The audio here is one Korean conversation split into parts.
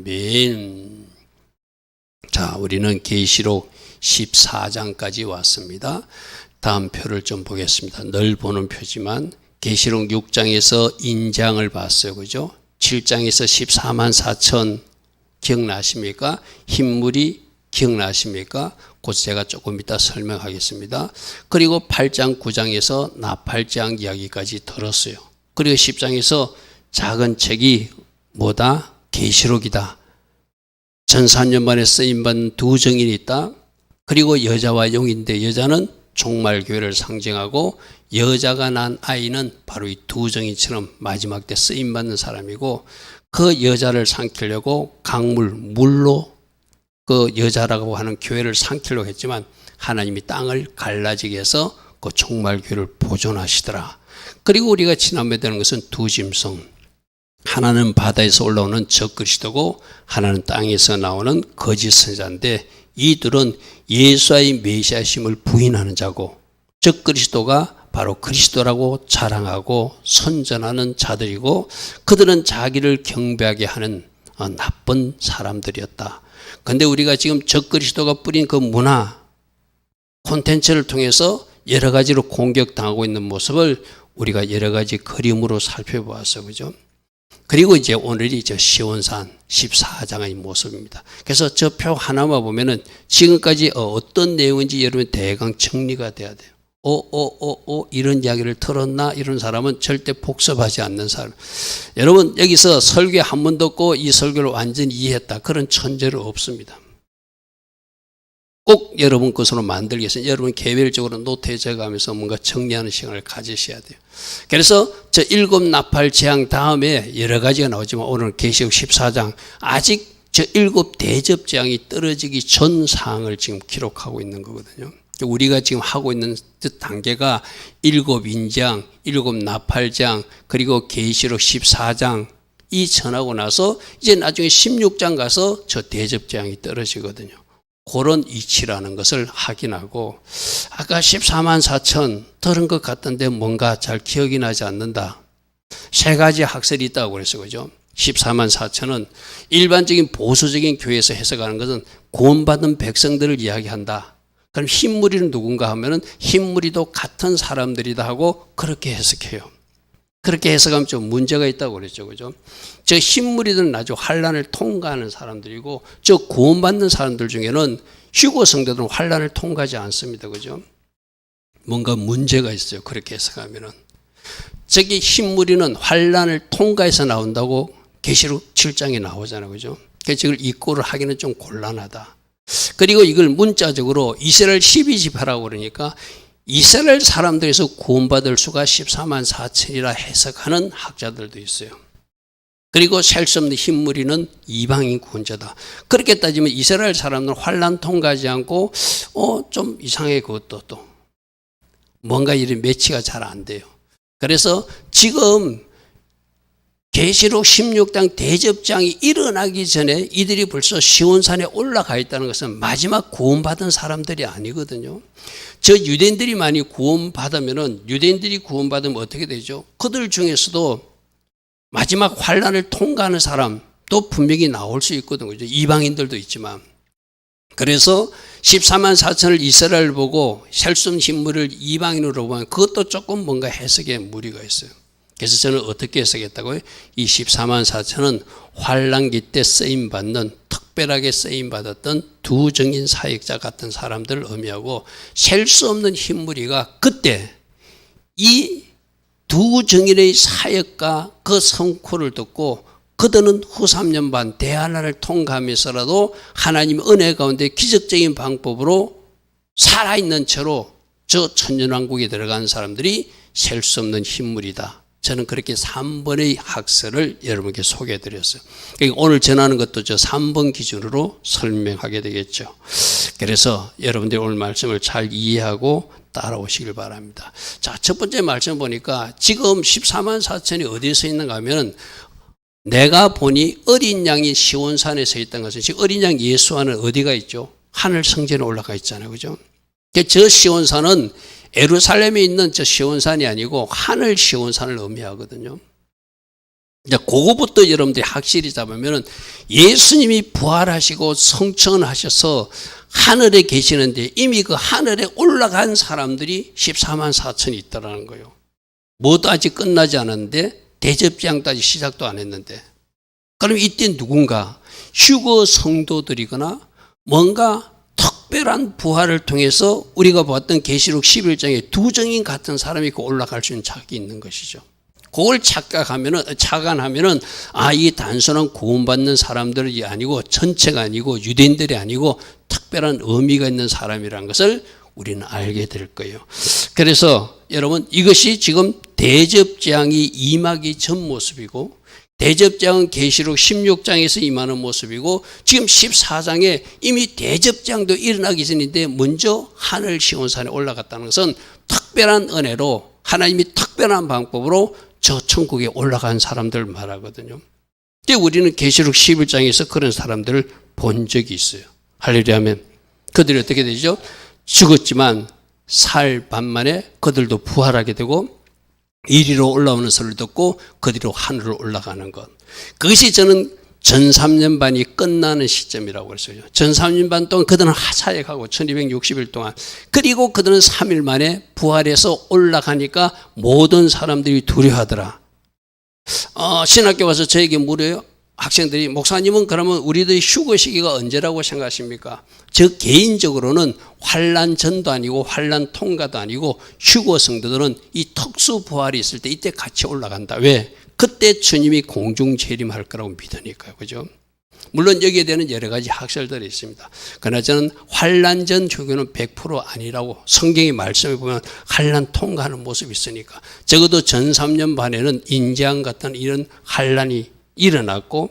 아멘. 자, 우리는 계시록 14장까지 왔습니다. 다음 표를 좀 보겠습니다. 늘 보는 표지만 계시록 6장에서 인장을 봤어요. 그죠? 7장에서 14만 4천 기억나십니까? 흰물이 기억나십니까? 곧 제가 조금 이따 설명하겠습니다. 그리고 8장, 9장에서 나팔장 이야기까지 들었어요. 그리고 10장에서 작은 책이 뭐다? 계시록이다. 전산년만에 쓰임받는 두 증인이 있다. 그리고 여자와 용인데 여자는 종말교회를 상징하고 여자가 낳은 아이는 바로 이 두 증인처럼 마지막 때 쓰임받는 사람이고 그 여자를 삼키려고 강물, 물로 그 여자라고 하는 교회를 삼키려고 했지만 하나님이 땅을 갈라지게 해서 그 종말교회를 보존하시더라. 그리고 우리가 지난번에 되는 것은 두 짐승. 하나는 바다에서 올라오는 적그리스도고 하나는 땅에서 나오는 거짓 선지자인데 이들은 예수의 메시아심을 부인하는 자고 적그리스도가 바로 그리스도라고 자랑하고 선전하는 자들이고 그들은 자기를 경배하게 하는 나쁜 사람들이었다. 그런데 우리가 지금 적그리스도가 뿌린 그 문화 콘텐츠를 통해서 여러 가지로 공격당하고 있는 모습을 우리가 여러 가지 그림으로 살펴보았어. 그죠? 그리고 이제 오늘이 저 시온산 14장의 모습입니다. 그래서 저 표 하나만 보면은 지금까지 어떤 내용인지 여러분 대강 정리가 돼야 돼요. 이런 이야기를 들었나? 이런 사람은 절대 복습하지 않는 사람. 여러분 여기서 설교 한 번 듣고 이 설교를 완전히 이해했다. 그런 천재는 없습니다. 꼭 여러분 것으로 만들기 위해서 여러분 개별적으로 노트에 적어가면서 뭔가 정리하는 시간을 가지셔야 돼요. 그래서 저 7 나팔 재앙 다음에 여러 가지가 나오지만 오늘 계시록 14장 아직 저 7 대접 재앙이 떨어지기 전 상황을 지금 기록하고 있는 거거든요. 우리가 지금 하고 있는 단계가 7 인장, 7 나팔장, 그리고 계시록 14장 이 전하고 나서 이제 나중에 16장 가서 저 대접 재앙이 떨어지거든요. 그런 이치라는 것을 확인하고 아까 14만 4천 들은 것 같던데 뭔가 잘 기억이 나지 않는다. 세 가지 학설이 있다고 그랬어요. 그죠? 14만 4천은 일반적인 보수적인 교회에서 해석하는 것은 구원받은 백성들을 이야기한다. 그럼 흰무리는 누군가 하면은 흰무리도 같은 사람들이다 하고 그렇게 해석해요. 그렇게 해석하면 좀 문제가 있다고 그랬죠. 그죠? 저 흰무리들은 아주 환란을 통과하는 사람들이고 저 구원받는 사람들 중에는 휴거 성도들은 환란을 통과하지 않습니다. 그죠? 뭔가 문제가 있어요. 그렇게 해석하면은. 저기 흰무리는 환란을 통과해서 나온다고 계시록 7장에 나오잖아요. 그죠? 그래서 이걸 입고를 하기는 좀 곤란하다. 그리고 이걸 문자적으로 이스라엘 12지파라고 그러니까 이스라엘 사람들에서 구원받을 수가 14만 4천이라 해석하는 학자들도 있어요. 그리고 셀 수 없는 흰무리는 이방인 구원자다. 그렇게 따지면 이스라엘 사람들은 환난 통과하지 않고 좀 이상해. 그것도 또 뭔가 이런 매치가 잘 안 돼요. 그래서 지금 계시록 16장 대접장이 일어나기 전에 이들이 벌써 시온산에 올라가 있다는 것은 마지막 구원받은 사람들이 아니거든요. 저 유대인들이 많이 구원받으면은 유대인들이 구원받으면 어떻게 되죠? 그들 중에서도 마지막 환란을 통과하는 사람도 분명히 나올 수 있거든요. 이방인들도 있지만. 그래서 14만 4천을 이스라엘 보고 셀 수 없는 흰물을 이방인으로 보면 그것도 조금 뭔가 해석에 무리가 있어요. 그래서 저는 어떻게 해석했다고요? 이 14만 4천은 환란기 때 쓰임받는 특별하게 쓰임받았던 두 증인 사역자 같은 사람들을 의미하고 셀 수 없는 흰무리가 그때 이 두 증인의 사역과 그 성코를 듣고 그들은 후 3년 반 대환란을 통과하면서라도 하나님의 은혜 가운데 기적적인 방법으로 살아있는 채로 저 천년왕국에 들어간 사람들이 셀 수 없는 흰물이다. 저는 그렇게 3번의 학설을 여러분께 소개해드렸어요. 그러니까 오늘 전하는 것도 저 3번 기준으로 설명하게 되겠죠. 그래서 여러분들이 오늘 말씀을 잘 이해하고 따라오시길 바랍니다. 자, 첫 번째 말씀 보니까 지금 14만 4천이 어디에 있는가 하면 내가 보니 어린 양이 시온산에 서 있다는 것은 지금 어린 양 예수와는 어디가 있죠? 하늘 성전에 올라가 있잖아요. 그죠? 저 시온산은 예루살렘에 있는 저 시온산이 아니고 하늘 시온산을 의미하거든요. 이제 그거부터 여러분들이 확실히 잡으면은 예수님이 부활하시고 성천하셔서 하늘에 계시는데 이미 그 하늘에 올라간 사람들이 14만 4천이 있다라는 거예요. 뭐도 아직 끝나지 않았는데 대접장도 아직 시작도 안 했는데, 그럼 이때 누군가 휴거 성도들이거나 뭔가 특별한 부활을 통해서 우리가 봤던 계시록 11장에 두 증인 같은 사람이 올라갈 수 있는 자격이 있는 것이죠. 그걸 착안하면은 이 단순한 구원받는 사람들이 아니고 전체가 아니고 유대인들이 아니고 특별한 의미가 있는 사람이라는 것을 우리는 알게 될 거예요. 그래서 여러분, 이것이 지금 대접장이 임하기 전 모습이고, 대접장은 계시록 16장에서 임하는 모습이고, 지금 14장에 이미 대접장도 일어나기 전인데 먼저 하늘 시온산에 올라갔다는 것은 특별한 은혜로 하나님이 특별한 방법으로 저 천국에 올라간 사람들을 말하거든요. 근데 우리는 계시록 11장에서 그런 사람들을 본 적이 있어요. 할렐루야 하면 그들이 어떻게 되죠? 죽었지만 살 반만에 그들도 부활하게 되고 이리로 올라오는 소리를 듣고 그들로 하늘로 올라가는 것. 그것이 저는 전 3년반이 끝나는 시점이라고 그랬어요. 전 3년반 동안 그들은 하차에 가고 1260일 동안, 그리고 그들은 3일 만에 부활해서 올라가니까 모든 사람들이 두려워하더라. 신학교 와서 저에게 물어요. 학생들이, 목사님은 그러면 우리들의 휴거 시기가 언제라고 생각하십니까? 저 개인적으로는 환난 전도 아니고 환난 통과도 아니고 휴거 성도들은 이 특수 부활이 있을 때 이때 같이 올라간다. 왜? 그때 주님이 공중 재림할 거라고 믿으니까요. 그죠? 물론 여기에 대한 여러 가지 학설들이 있습니다. 그러나 저는 환난 전 휴거는 100% 아니라고, 성경의 말씀에 보면 환난 통과하는 모습이 있으니까 적어도 전 3년 반에는 인재한 같은 이런 환난이 일어났고,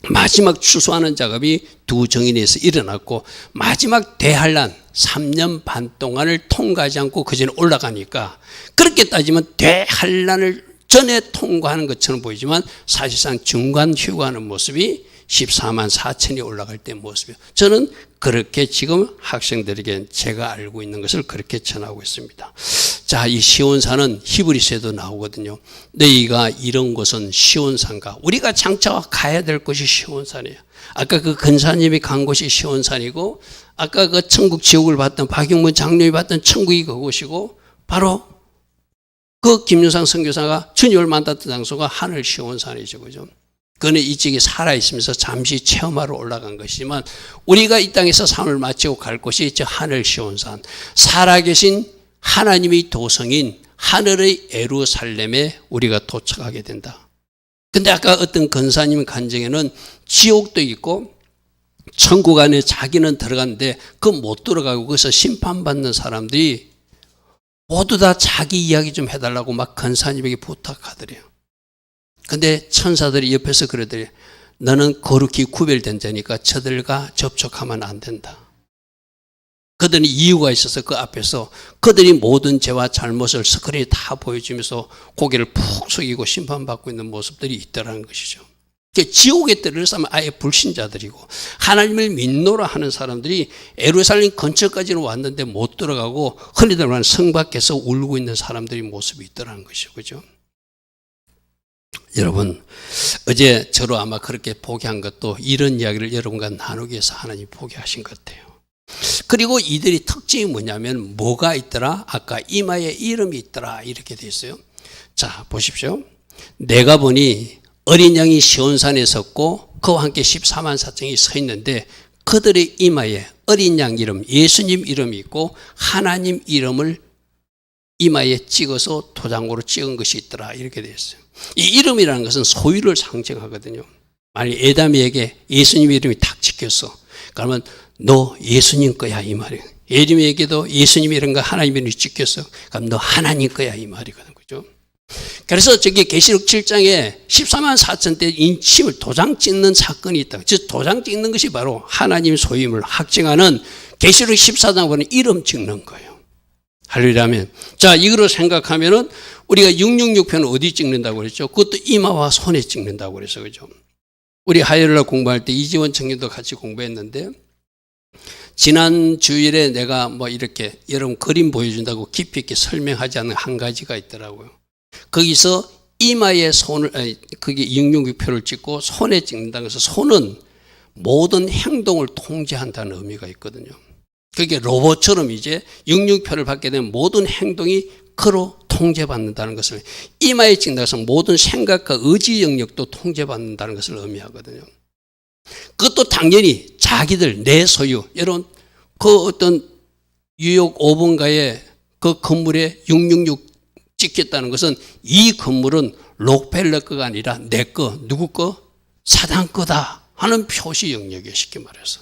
마지막 추수하는 작업이 두 정인에서 일어났고, 마지막 대환란 3년 반 동안을 통과하지 않고 그 전에 올라가니까, 그렇게 따지면 대환란을 전에 통과하는 것처럼 보이지만 사실상 중간 휴거하는 모습이 14만 4천이 올라갈 때 모습이에요. 저는 그렇게 지금 학생들에게 제가 알고 있는 것을 그렇게 전하고 있습니다. 자, 이 시온산은 히브리서에도 나오거든요. 너희가 이런 곳은 시온산가, 우리가 장차 가야 될 곳이 시온산이에요. 아까 그 근사님이 간 곳이 시온산이고, 아까 그 천국 지옥을 봤던 박용문 장로이 봤던 천국이 그곳이고, 바로 그 김윤상 선교사가 주님을 만났던 장소가 하늘 시온산이죠. 그죠? 그는 이 지역에 살아있으면서 잠시 체험하러 올라간 것이지만, 우리가 이 땅에서 삶을 마치고 갈 곳이 저 하늘 시온산, 살아계신 하나님의 도성인 하늘의 예루살렘에 우리가 도착하게 된다. 근데 아까 어떤 권사님 간증에는 지옥도 있고 천국 안에 자기는 들어갔는데 그 못 들어가고 거기서 심판받는 사람들이 모두 다 자기 이야기 좀 해달라고 막 권사님에게 부탁하더래요. 근데 천사들이 옆에서 그러더래요. 너는 거룩히 구별된 자니까 저들과 접촉하면 안 된다. 그들은 이유가 있어서 그 앞에서 그들이 모든 죄와 잘못을 스크린에 다 보여주면서 고개를 푹 숙이고 심판받고 있는 모습들이 있다는 것이죠. 지옥에 들어서면 아예 불신자들이고 하나님을 믿노라 하는 사람들이 예루살렘 근처까지는 왔는데 못 들어가고 흔히들 말하는 성 밖에서 울고 있는 사람들의 모습이 있다는 것이죠. 그죠? 여러분, 어제 저로 아마 그렇게 포기한 것도 이런 이야기를 여러분과 나누기 위해서 하나님이 포기하신 것 같아요. 그리고 이들이 특징이 뭐냐면 뭐가 있더라? 아까 이마에 이름이 있더라 이렇게 돼 있어요. 자, 보십시오. 내가 보니 어린 양이 시온산에 섰고 그와 함께 14만 4천이 서 있는데 그들의 이마에 어린 양 이름, 예수님 이름이 있고 하나님 이름을 이마에 찍어서 도장으로 찍은 것이 있더라 이렇게 되어 있어요. 이 이름이라는 것은 소유를 상징하거든요. 만약 에담이에게 예수님 이름이 탁 찍혔어. 그러면 너 예수님 거야 이 말이에요. 예림에게도 예수님 이름과 하나님 이름이 찍혔어. 그럼 너 하나님 거야 이 말이거든요. 그죠? 그래서 저기 계시록 7장에 14만 4천 대 인침을 도장 찍는 사건이 있다. 즉 도장 찍는 것이 바로 하나님 소임을 확증하는 계시록 14장 보면 이름 찍는 거예요. 할렐루야면. 자, 이거로 생각하면은 우리가 666편은 어디 찍는다고 그랬죠? 그것도 이마와 손에 찍는다고 그랬어. 그죠? 우리 화요일날 공부할 때 이지원 청년도 같이 공부했는데 지난 주일에 내가 뭐 이렇게 여러분 그림 보여준다고 깊이 있게 설명하지 않는 한 가지가 있더라고요. 거기서 이마에 그게 666표를 찍고 손에 찍는다는 것은 손은 모든 행동을 통제한다는 의미가 있거든요. 그게 로봇처럼 이제 666표를 받게 되면 모든 행동이 그로 통제받는다는 것을, 이마에 찍는다는 것은 모든 생각과 의지 영역도 통제받는다는 것을 의미하거든요. 그것도 당연히 자기들 내 소유, 여러분 그 어떤 뉴욕 5번가의 그 건물에 666 찍겠다는 것은 이 건물은 록펠러 거가 아니라 내 거, 누구 거? 사단 거다 하는 표시 영역이에요. 쉽게 말해서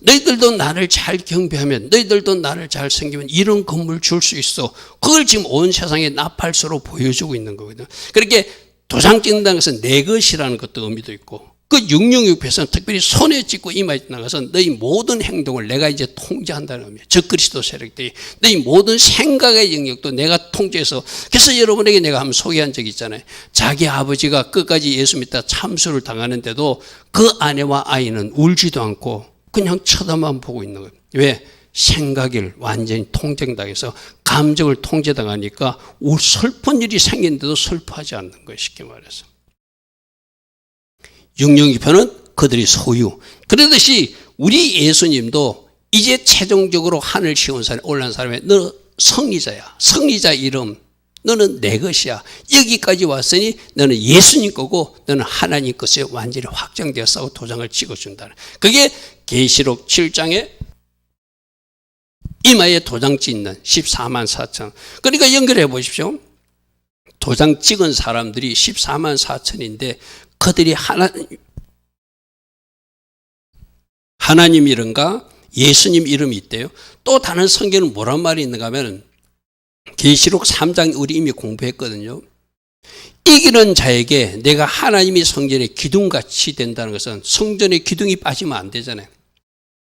너희들도 나를 잘 경배하면, 너희들도 나를 잘 섬기면 이런 건물 줄 수 있어. 그걸 지금 온 세상에 나팔수로 보여주고 있는 거거든요. 그렇게 도장 찍는다는 것은 내 것이라는 것도 의미도 있고, 그 666표에서는 특별히 손에 찍고 이마에 찍는 것은 너희 모든 행동을 내가 이제 통제한다는 의미예요. 적그리스도 세력들이 너희 모든 생각의 영역도 내가 통제해서. 그래서 여러분에게 내가 한번 소개한 적이 있잖아요. 자기 아버지가 끝까지 예수 믿다 참수를 당하는데도 그 아내와 아이는 울지도 않고 그냥 쳐다만 보고 있는 거예요. 왜? 생각을 완전히 통제당해서 감정을 통제당하니까 슬픈 일이 생긴데도 슬퍼하지 않는 거예요. 쉽게 말해서 666표는 그들이 소유. 그러듯이 우리 예수님도 이제 최종적으로 하늘 시온산에 올라간 사람이 너 성리자야. 성리자 이름 너는 내 것이야. 여기까지 왔으니 너는 예수님 거고 너는 하나님 것에 완전히 확정되었어 하고 도장을 찍어준다는. 그게 계시록 7장에 이마에 도장 찍는 14만 4천. 그러니까 연결해 보십시오. 도장 찍은 사람들이 14만 4천인데 그들이 하나님 이름과 예수님 이름이 있대요. 또 다른 성경은 뭐란 말이 있는가 하면 계시록 3장 우리 이미 공부했거든요. 이기는 자에게 내가 하나님이 성전의 기둥같이 된다는 것은 성전의 기둥이 빠지면 안 되잖아요.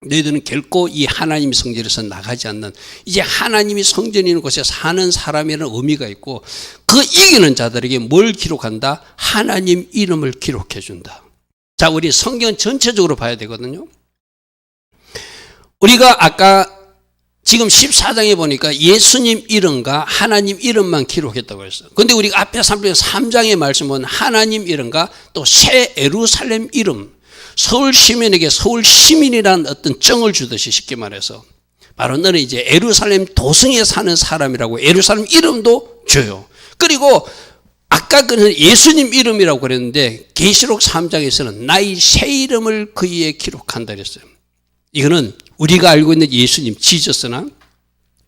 너희들은 결코 이 하나님 성전에서 나가지 않는, 이제 하나님이 성전이 있는 곳에 사는 사람이라는 의미가 있고, 그 이기는 자들에게 뭘 기록한다? 하나님 이름을 기록해 준다. 자, 우리 성경 전체적으로 봐야 되거든요. 우리가 아까 지금 14장에 보니까 예수님 이름과 하나님 이름만 기록했다고 했어요. 그런데 우리가 앞에 3장의 말씀은 하나님 이름과 또 새 예루살렘 이름, 서울 시민에게 서울 시민이라는 어떤 정을 주듯이 쉽게 말해서 바로 너는 이제 예루살렘 도성에 사는 사람이라고 예루살렘 이름도 줘요. 그리고 아까 그는 예수님 이름이라고 그랬는데 계시록 3장에서는 나의 새 이름을 그 위에 기록한다 그랬어요. 이거는 우리가 알고 있는 예수님 지저스나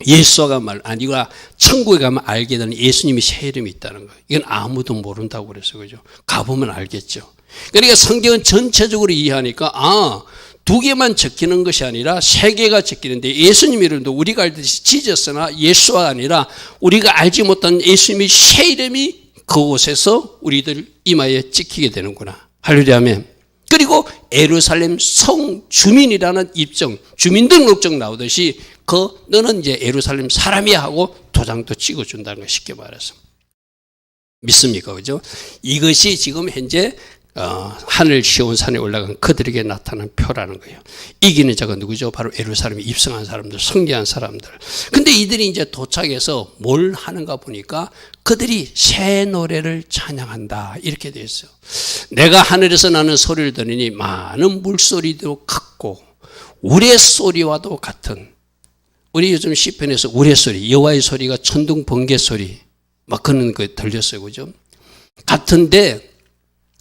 예수가 말 아니라 천국에 가면 알게 되는 예수님이 새 이름이 있다는 거예요. 이건 아무도 모른다고 그랬어요. 그죠? 가보면 알겠죠. 그러니까 성경은 전체적으로 이해하니까 두 개만 적히는 것이 아니라 세 개가 적히는데 예수님 이름도 우리가 알듯이 지저스나 예수가 아니라 우리가 알지 못한 예수님의 새 이름이 그곳에서 우리들 이마에 찍히게 되는구나. 할렐루야 아멘. 그리고 예루살렘 성 주민이라는 입증, 주민등록증 나오듯이 너는 이제 예루살렘 사람이야 하고 도장도 찍어준다는 거 쉽게 말해서. 믿습니까? 그죠? 이것이 지금 현재 하늘 시온산에 올라간 그들에게 나타난 표라는 거예요. 이기는 자가 누구죠? 바로 예루살렘에 입성한 사람들, 승리한 사람들. 근데 이들이 이제 도착해서 뭘 하는가 보니까 그들이 새 노래를 찬양한다 이렇게 되어 있어요. 내가 하늘에서 나는 소리를 들으니 많은 물소리도 같고 우레소리와도 같은, 우리 요즘 시편에서 우레소리, 여호와의 소리가 천둥 번개 소리 막 그런 거 들렸어요. 그죠? 같은데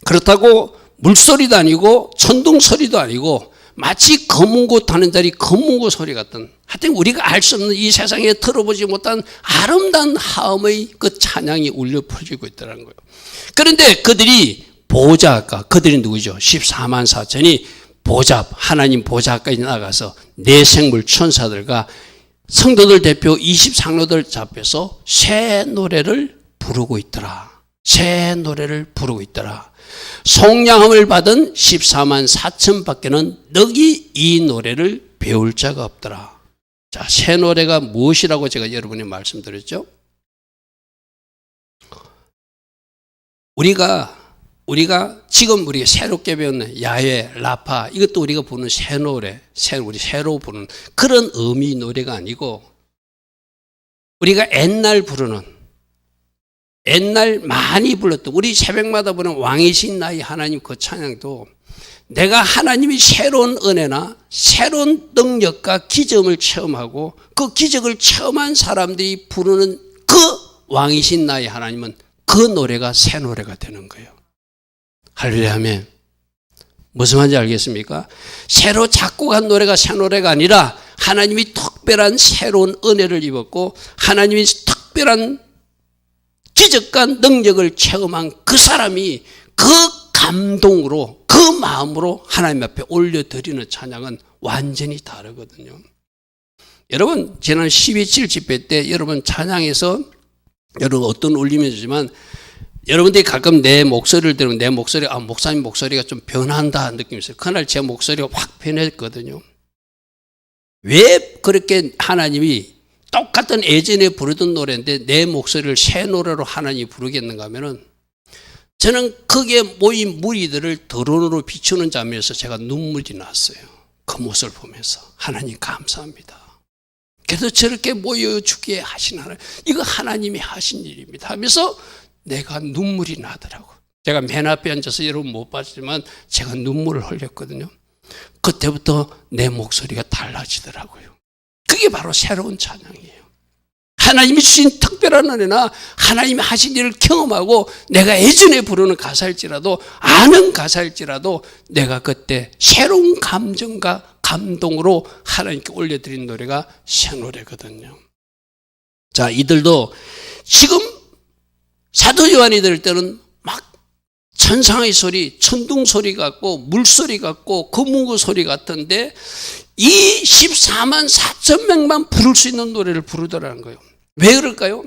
그렇다고 물소리도 아니고 천둥 소리도 아니고 마치 검은 고 타는 자리 검은 고 소리 같은, 하여튼 우리가 알 수 없는 이 세상에 들어보지 못한 아름다운 하음의 그 찬양이 울려 퍼지고 있다는 거예요. 그런데 그들이 보좌가, 그들이 누구죠? 14만 4천이 보좌, 하나님 보좌까지 나가서 내 생물 천사들과 성도들 대표 20상로들 잡혀서 새 노래를 부르고 있더라. 새 노래를 부르고 있더라. 속량함을 받은 14만 4천 밖에는 너희 이 노래를 배울 자가 없더라. 자, 새 노래가 무엇이라고 제가 여러분에 말씀드렸죠? 우리가 지금 우리가 새롭게 배우는 야훼, 라파, 이것도 우리가 부르는 새 노래, 우리 새로 부르는 그런 의미 노래가 아니고 우리가 옛날 부르는 옛날 많이 불렀던 우리 새벽마다 부르는 왕이신 나의 하나님 그 찬양도 내가 하나님이 새로운 은혜나 새로운 능력과 기적을 체험하고 그 기적을 체험한 사람들이 부르는 그 왕이신 나의 하나님은 그 노래가 새 노래가 되는 거예요. 할렐루야 아멘. 무슨 말인지 알겠습니까? 새로 작곡한 노래가 새 노래가 아니라 하나님이 특별한 새로운 은혜를 입었고 하나님이 특별한 기적과 능력을 체험한 그 사람이 그 감동으로 그 마음으로 하나님 앞에 올려드리는 찬양은 완전히 다르거든요. 여러분 지난 12.7 집회 때 여러분 찬양에서 여러분 어떤 울림이 주지만 여러분들이 가끔 내 목소리를 들으면 내 목소리 목사님 목소리가 좀 변한다 느낌이 있어요. 그날 제 목소리가 확 변했거든요. 왜 그렇게 하나님이 똑같은 예전에 부르던 노래인데 내 목소리를 새 노래로 하나님이 부르겠는가 하면은 저는 거기에 모인 무리들을 드론으로 비추는 장면에서 제가 눈물이 났어요. 그 모습을 보면서 하나님 감사합니다. 그래서 저렇게 모여주게 하신 하나님, 이거 하나님이 하신 일입니다 하면서 내가 눈물이 나더라고요. 제가 맨 앞에 앉아서 여러분 못 봤지만 제가 눈물을 흘렸거든요. 그때부터 내 목소리가 달라지더라고요. 그게 바로 새로운 찬양이에요. 하나님이 주신 특별한 은혜나 하나님이 하신 일을 경험하고 내가 예전에 부르는 가사일지라도 아는 가사일지라도 내가 그때 새로운 감정과 감동으로 하나님께 올려드린 노래가 새 노래거든요. 자, 이들도 지금 사도 요한이 들을 때는 막 천상의 소리, 천둥 소리 같고 물소리 같고 거문고 소리 같은데 이 14만 4천 명만 부를 수 있는 노래를 부르더라는 거예요. 왜 그럴까요?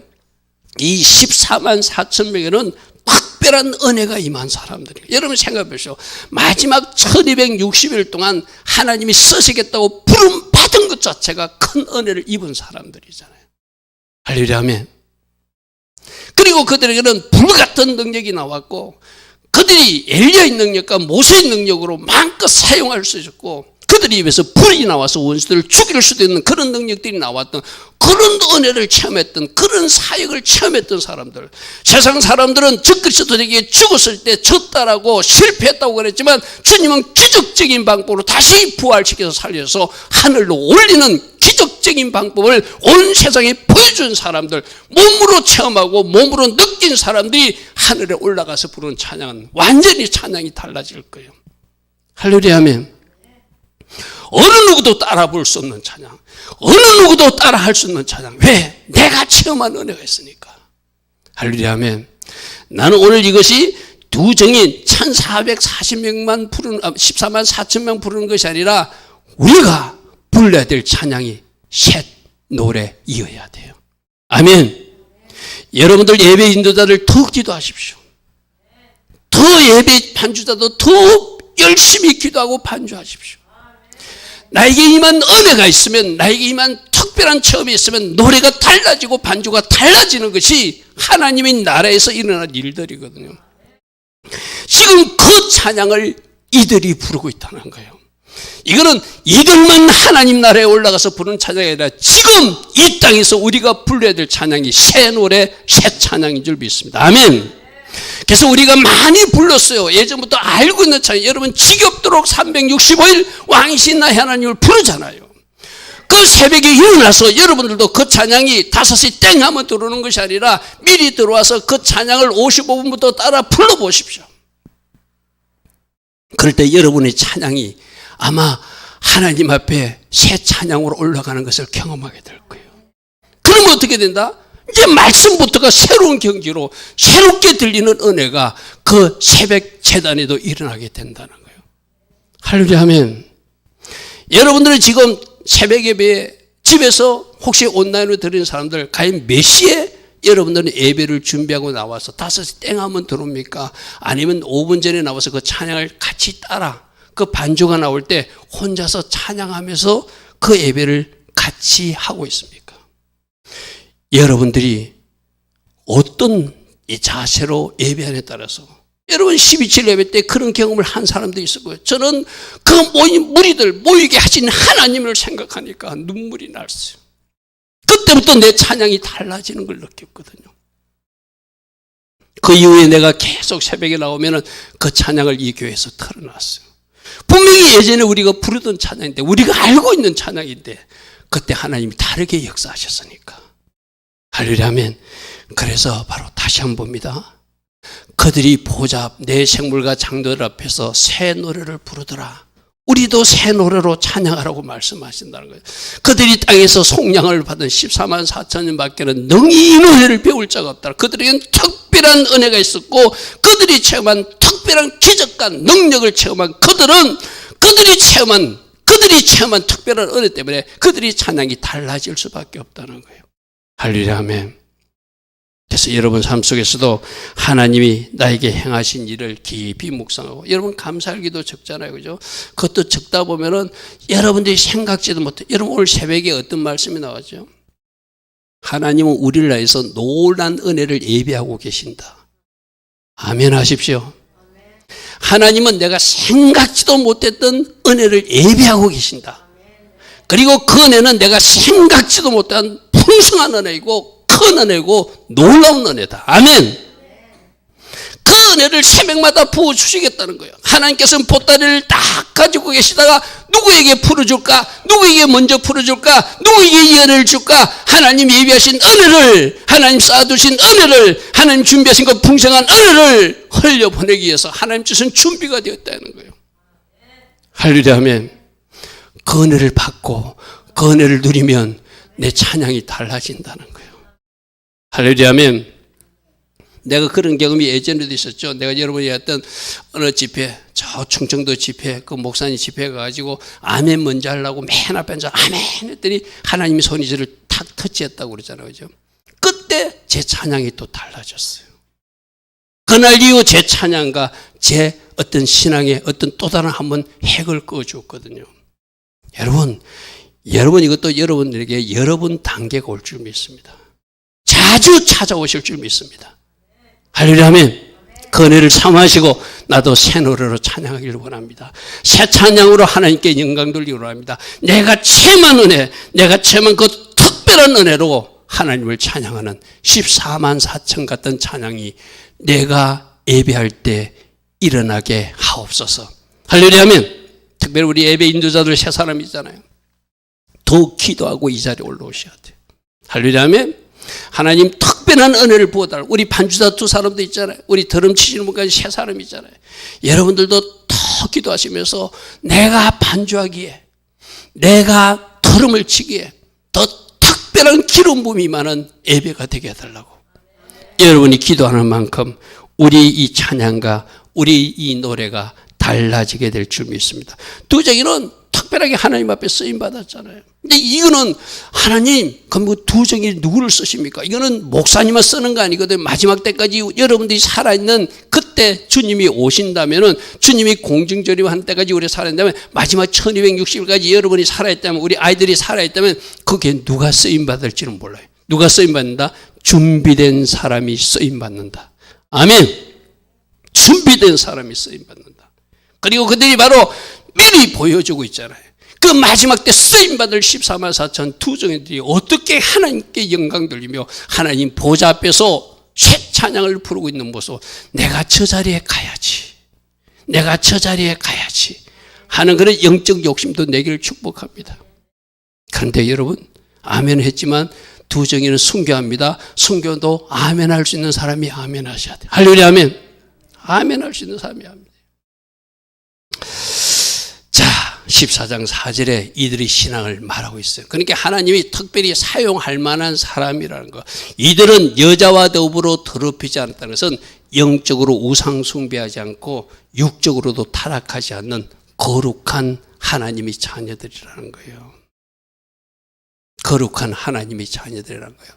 이 14만 4천 명에는 특별한 은혜가 임한 사람들이에요. 여러분 생각해 보시오. 마지막 1260일 동안 하나님이 쓰시겠다고 부름 받은 것 자체가 큰 은혜를 입은 사람들이잖아요. 할렐루야 아멘. 그리고 그들에게는 불같은 능력이 나왔고 그들이 엘리야의 능력과 모세의 능력으로 마음껏 사용할 수 있었고 그들이 입에서 불이 나와서 원수들을 죽일 수도 있는 그런 능력들이 나왔던 그런 은혜를 체험했던 그런 사역을 체험했던 사람들. 세상 사람들은 저 그리스도에게 죽었을 때 졌다라고 실패했다고 그랬지만 주님은 기적적인 방법으로 다시 부활시켜서 살려서 하늘로 올리는 기적적인 방법을 온 세상에 보여준 사람들, 몸으로 체험하고 몸으로 느낀 사람들이 하늘에 올라가서 부르는 찬양은 완전히 찬양이 달라질 거예요. 할렐루야 아멘. 어느 누구도 따라 볼 수 없는 찬양, 어느 누구도 따라 할 수 없는 찬양. 왜? 내가 체험한 은혜가 있으니까. 할렐루야 아멘. 나는 오늘 이것이 두 정인 1440명만 부르는 14만 4천 명 부르는 것이 아니라 우리가 불러야 될 찬양이 셋 노래이어야 돼요. 아멘. 여러분들 예배 인도자들 더 기도하십시오. 더 예배 반주자도 더 열심히 기도하고 반주하십시오. 나에게 임한 은혜가 있으면, 나에게 임한 특별한 체험이 있으면 노래가 달라지고 반주가 달라지는 것이 하나님의 나라에서 일어난 일들이거든요. 지금 그 찬양을 이들이 부르고 있다는 거예요. 이거는 이들만 하나님 나라에 올라가서 부르는 찬양이 아니라 지금 이 땅에서 우리가 불러야 될 찬양이 새 노래, 새 찬양인 줄 믿습니다. 아멘. 그래서 우리가 많이 불렀어요. 예전부터 알고 있는 찬양. 여러분 지겹도록 365일 왕이신 나의 하나님을 부르잖아요. 그 새벽에 일어나서 여러분들도 그 찬양이 5시 땡 하면 들어오는 것이 아니라 미리 들어와서 그 찬양을 55분부터 따라 불러보십시오. 그럴 때 여러분의 찬양이 아마 하나님 앞에 새 찬양으로 올라가는 것을 경험하게 될 거예요. 그러면 어떻게 된다? 이제 말씀부터가 새로운 경지로 새롭게 들리는 은혜가 그 새벽 재단에도 일어나게 된다는 거예요. 할렐루야 아멘. 여러분들은 지금 새벽 예배에 집에서 혹시 온라인으로 드리는 사람들 과연 몇 시에 여러분들은 예배를 준비하고 나와서 5시 땡 하면 들어옵니까? 아니면 5분 전에 나와서 그 찬양을 같이 따라 그 반주가 나올 때 혼자서 찬양하면서 그 예배를 같이 하고 있습니까? 여러분들이 어떤 자세로 예배하느냐에 따라서 여러분 12.7 예배 때 그런 경험을 한 사람도 있을 거예요. 저는 그 모인 무리들 모이게 하신 하나님을 생각하니까 눈물이 났어요. 그때부터 내 찬양이 달라지는 걸 느꼈거든요. 그 이후에 내가 계속 새벽에 나오면은 그 찬양을 이 교회에서 틀어놨어요. 분명히 예전에 우리가 부르던 찬양인데, 우리가 알고 있는 찬양인데, 그때 하나님이 다르게 역사하셨으니까. 할렐루야 아멘. 그래서 바로 다시 한번 봅니다. 그들이 보좌 내 생물과 장로들 앞에서 새 노래를 부르더라. 우리도 새 노래로 찬양하라고 말씀하신다는 거예요. 그들이 땅에서 속량을 받은 14만 4천 년 밖에는 능히 이 노래를 배울 자가 없다. 그들에게는 특별한 은혜가 있었고, 그들이 체험한 특별한 기적과 능력을 체험한 그들이 체험한 특별한 은혜 때문에 그들이 찬양이 달라질 수밖에 없다는 거예요. 할렐루야 아멘. 그래서 여러분 삶 속에서도 하나님이 나에게 행하신 일을 깊이 묵상하고, 여러분 감사할 기도 적잖아요, 그죠? 그것도 적다 보면은 여러분들이 생각지도 못해. 여러분 오늘 새벽에 어떤 말씀이 나왔죠? 하나님은 우리를 위해서 놀란 은혜를 예비하고 계신다. 아멘 하십시오. 하나님은 내가 생각지도 못했던 은혜를 예비하고 계신다. 그리고 그 은혜는 내가 생각지도 못한 풍성한 은혜이고 큰 은혜고 놀라운 은혜다. 아멘. 그 은혜를 새벽마다 부어주시겠다는 거예요. 하나님께서는 보따리를 딱 가지고 계시다가 누구에게 풀어줄까? 누구에게 먼저 풀어줄까? 누구에게 이 은혜를 줄까? 하나님 예비하신 은혜를, 하나님 쌓아두신 은혜를, 하나님 준비하신 그 풍성한 은혜를 흘려보내기 위해서 하나님 주신 준비가 되었다는 거예요. 할렐루야 아멘. 그 은혜를 받고 그 은혜를 누리면 내 찬양이 달라진다는 거예요. 할렐루야 아멘. 내가 그런 경험이 예전에도 있었죠. 내가 여러분이 했던 어느 집회, 저 충청도 집회, 그 목사님 집회 가가지고 아멘 먼저 하려고 맨 앞에 앉아 아멘 했더니 하나님이 손이 저를 탁 터치했다고 그러잖아요, 그죠? 그때 제 찬양이 또 달라졌어요. 그날 이후 제 찬양과 제 어떤 신앙의 어떤 또 다른 한번 핵을 꺼주었거든요. 여러분 이것도 여러분들에게 여러분 단계가 올 줄 믿습니다. 자주 찾아오실 줄 믿습니다. 할렐루야 아멘. 그 은혜를 삼으시고 나도 새 노래로 찬양하기를 원합니다. 새 찬양으로 하나님께 영광 돌리기를 원합니다. 내가 체험한 은혜, 내가 체험한 그 특별한 은혜로 하나님을 찬양하는 14만 4천 같은 찬양이 내가 예배할 때 일어나게 하옵소서. 할렐루야 아멘. 특별히 우리 예배 인도자들 세 사람이 있잖아요. 더 기도하고 이 자리에 올라오셔야 돼요. 할렐루야 아멘. 하나님 특별한 은혜를 부어달라. 우리 반주자 두 사람도 있잖아요. 우리 드럼 치시는 분까지 세 사람이 있잖아요. 여러분들도 더 기도하시면서 내가 반주하기에, 내가 드럼을 치기에 더 특별한 기름 부음이 많은 예배가 되게 해달라고. 여러분이 기도하는 만큼 우리 이 찬양과 우리 이 노래가 달라지게 될 줄 믿습니다. 두정이는 특별하게 하나님 앞에 쓰임받았잖아요. 근데 이거는 하나님, 그럼 두정이 누구를 쓰십니까? 이거는 목사님만 쓰는 거 아니거든요. 마지막 때까지 여러분들이 살아있는 그때 주님이 오신다면은, 주님이 공중전입한 때까지 우리 살아있다면, 마지막 1260일까지 여러분이 살아있다면, 우리 아이들이 살아있다면, 그게 누가 쓰임받을지는 몰라요. 누가 쓰임받는다? 준비된 사람이 쓰임받는다. 아멘. 준비된 사람이 쓰임받는다. 그리고 그들이 바로 미리 보여주고 있잖아요. 그 마지막 때 쓰임받을 14만 4천 두정이들이 어떻게 하나님께 영광 돌리며 하나님 보좌 앞에서 새 찬양을 부르고 있는 모습, 내가 저 자리에 가야지, 내가 저 자리에 가야지 하는 그런 영적 욕심도 내기를 축복합니다. 그런데 여러분, 아멘 했지만 두정이는 순교합니다. 순교도 아멘 할 수 있는 사람이 아멘 하셔야 돼요. 할렐루야 아멘. 아멘 할 수 있는 사람이 합니다. 자, 14장 4절에 이들이 신앙을 말하고 있어요. 그러니까 하나님이 특별히 사용할 만한 사람이라는 거. 이들은 여자와 더불어 더럽히지 않았다는 것은 영적으로 우상 숭배하지 않고 육적으로도 타락하지 않는 거룩한 하나님의 자녀들이라는 거예요. 거룩한 하나님의 자녀들이라는 거예요.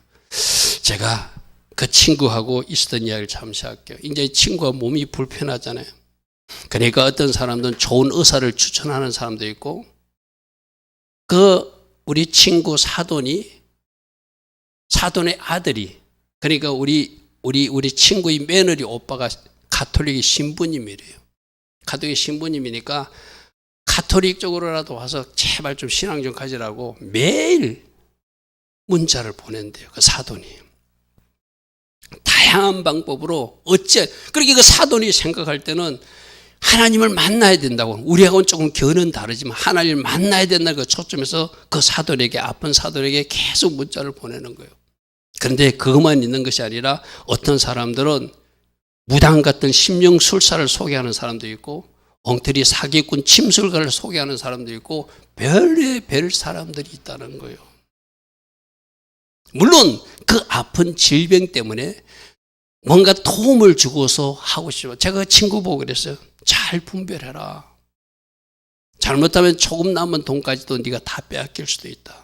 제가 그 친구하고 있었던 이야기를 잠시 할게요. 이제 친구가 몸이 불편하잖아요. 그러니까 어떤 사람들은 좋은 의사를 추천하는 사람도 있고, 우리 친구 사돈의 아들이, 그러니까 우리 친구의 며느리 오빠가 가톨릭의 신부님이래요. 가톨릭 신부님이니까 가톨릭 쪽으로라도 와서 제발 좀 신앙 좀 가지라고 매일 문자를 보낸대요. 그 사돈이. 다양한 방법으로 그렇게 그 사돈이 생각할 때는 하나님을 만나야 된다고, 우리하고는 조금 견은 다르지만 하나님을 만나야 된다는 그 초점에서 그 사돈에게, 아픈 사돈에게 계속 문자를 보내는 거예요. 그런데 그것만 있는 것이 아니라 어떤 사람들은 무당 같은 심령술사를 소개하는 사람도 있고, 엉터리 사기꾼 침술가를 소개하는 사람도 있고, 별의별 사람들이 있다는 거예요. 물론 그 아픈 질병 때문에 뭔가 도움을 주고서 하고 싶어요. 제가 그 친구 보고 그랬어요. 잘 분별해라. 잘못하면 조금 남은 돈까지도 네가 다 빼앗길 수도 있다.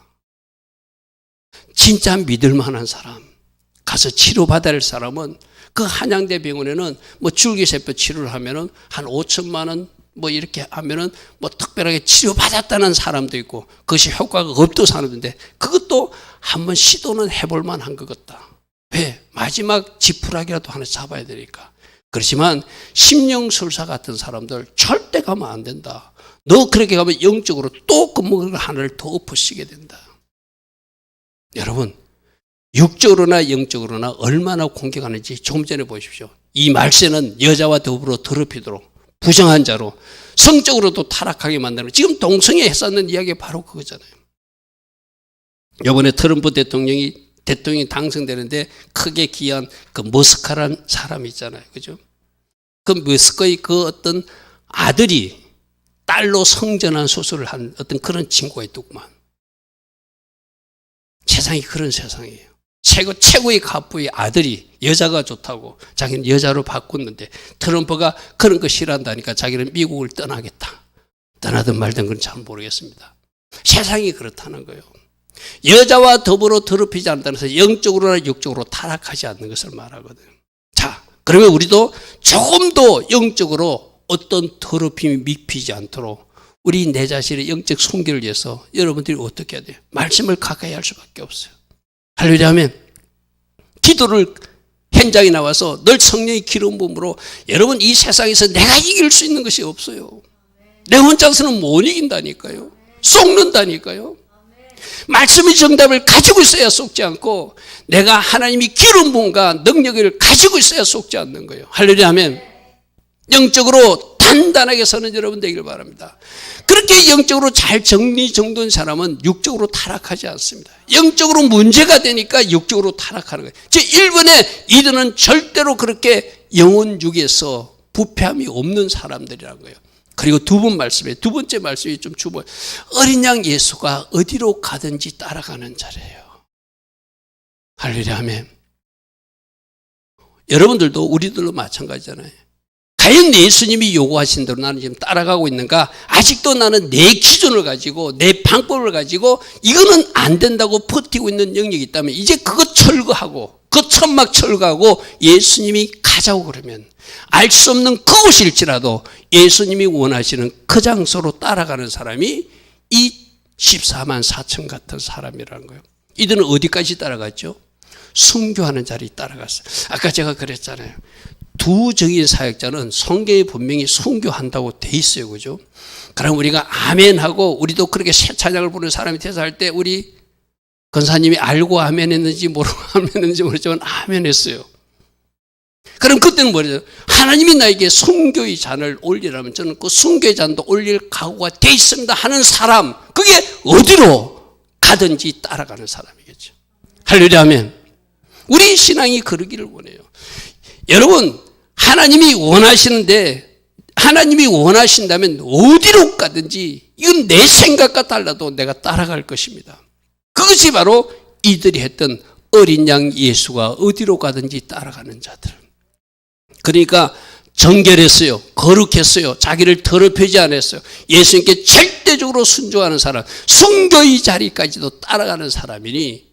진짜 믿을 만한 사람, 가서 치료받아야 할 사람은, 그 한양대 병원에는 뭐 줄기세포 치료를 하면은 한 5천만 원 뭐 이렇게 하면은 뭐 특별하게 치료받았다는 사람도 있고, 그것이 효과가 없던 사람인데, 그것도 한번 시도는 해볼 만한 것 같다. 왜? 마지막 지푸라기라도 하나 잡아야 되니까. 그렇지만 심령술사 같은 사람들 절대 가면 안 된다. 너 그렇게 가면 영적으로 또 그 먹을 하나를 더 엎으시게 된다. 여러분, 육적으로나 영적으로나 얼마나 공격하는지 조금 전에 보십시오. 이 말세는 여자와 더불어 더럽히도록, 부정한 자로, 성적으로도 타락하게 만드는, 지금 동성애 했었는 이야기가 바로 그거잖아요. 이번에 트럼프 대통령이 당선되는데 크게 기여한 그 머스크라는 사람이 있잖아요. 그죠? 그 머스크의 그 어떤 아들이 딸로 성전환 수술을 한 어떤 그런 친구가 있더구만. 세상이 그런 세상이에요. 최고의 갑부의 아들이 여자가 좋다고 자기는 여자로 바꿨는데, 트럼프가 그런 거 싫어한다니까 자기는 미국을 떠나겠다. 떠나든 말든 그건 잘 모르겠습니다. 세상이 그렇다는 거예요. 여자와 더불어 더럽히지 않는다는 것은 영적으로나 육적으로 타락하지 않는 것을 말하거든요. 자, 그러면 우리도 조금 더 영적으로 어떤 더럽힘이 미피지 않도록 우리 내 자신의 영적 손길을 위해서 여러분들이 어떻게 해야 돼요? 말씀을 가까이 할 수밖에 없어요. 할렐루야 하면 기도를 현장에 나와서 늘 성령의 기름 부음으로, 여러분 이 세상에서 내가 이길 수 있는 것이 없어요. 내 혼자서는 못 이긴다니까요. 속는다니까요. 말씀의 정답을 가지고 있어야 속지 않고, 내가 하나님이 기름 부음과 능력을 가지고 있어야 속지 않는 거예요. 할렐루야 하면 영적으로 단단하게 서는 여러분 되기를 바랍니다. 그렇게 영적으로 잘 정리정돈된 사람은 육적으로 타락하지 않습니다. 영적으로 문제가 되니까 육적으로 타락하는 거예요. 즉 1번에 이들은 절대로 그렇게 영혼 육에서 부패함이 없는 사람들이라는 거예요. 그리고 두 번째 말씀이 좀 주보, 어린 양 예수가 어디로 가든지 따라가는 자래요. 할렐루야 아멘. 여러분들도 우리들도 마찬가지잖아요. 과연 예수님이 요구하신 대로 나는 지금 따라가고 있는가? 아직도 나는 내 기준을 가지고, 내 방법을 가지고 이거는 안 된다고 버티고 있는 영역이 있다면, 이제 그거 철거하고, 그 천막 철거하고 예수님이 가자고 그러면, 알 수 없는 그곳일지라도 예수님이 원하시는 그 장소로 따라가는 사람이 이 14만 4천 같은 사람이라는 거예요. 이들은 어디까지 따라갔죠? 순교하는 자리 따라갔어요. 아까 제가 그랬잖아요. 두 정인 사역자는 성경에 분명히 순교한다고 돼 있어요. 그죠? 그럼 우리가 아멘하고, 우리도 그렇게 새 찬양을 부르는 사람이 돼서 할 때, 우리 권사님이 알고 아멘 했는지 모르고 아멘 했는지 모르지만 아멘 했어요. 그럼 그때는 뭐죠? 하나님이 나에게 순교의 잔을 올리라면 저는 그 순교의 잔도 올릴 각오가 돼 있습니다 하는 사람, 그게 어디로 가든지 따라가는 사람이겠죠. 할렐루야 아멘. 우리 신앙이 그러기를 원해요. 여러분, 하나님이 원하시는데, 하나님이 원하신다면 어디로 가든지 이건 내 생각과 달라도 내가 따라갈 것입니다. 그것이 바로 이들이 했던 어린 양 예수가 어디로 가든지 따라가는 자들. 그러니까 정결했어요. 거룩했어요. 자기를 더럽히지 않았어요. 예수님께 절대적으로 순종하는 사람, 순교의 자리까지도 따라가는 사람이니,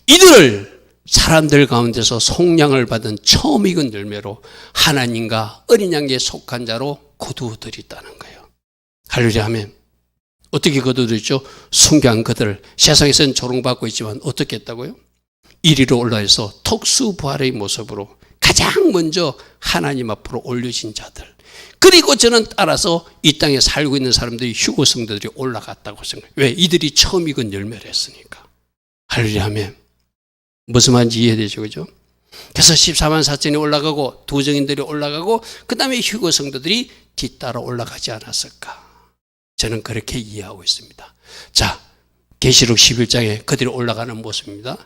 이들을 사람들 가운데서 속량을 받은 처음 익은 열매로 하나님과 어린 양에 속한 자로 거두어들였다는 거예요. 할렐루야 아멘. 어떻게 거두어들였죠? 순교한 그들을, 세상에서는 조롱받고 있지만 어떻게 했다고요? 이리로 올라와서 특수부활의 모습으로 가장 먼저 하나님 앞으로 올려진 자들, 그리고 저는 따라서 이 땅에 살고 있는 사람들이, 휴거 성도들이 올라갔다고 생각해요. 왜? 이들이 처음 익은 열매를 했으니까. 할렐루야 아멘. 무슨 말인지 이해되죠? 그죠? 그래서 14만 4천이 올라가고 두 증인들이 올라가고 그 다음에 휴거 성도들이 뒤따라 올라가지 않았을까. 저는 그렇게 이해하고 있습니다. 자, 계시록 11장에 그들이 올라가는 모습입니다.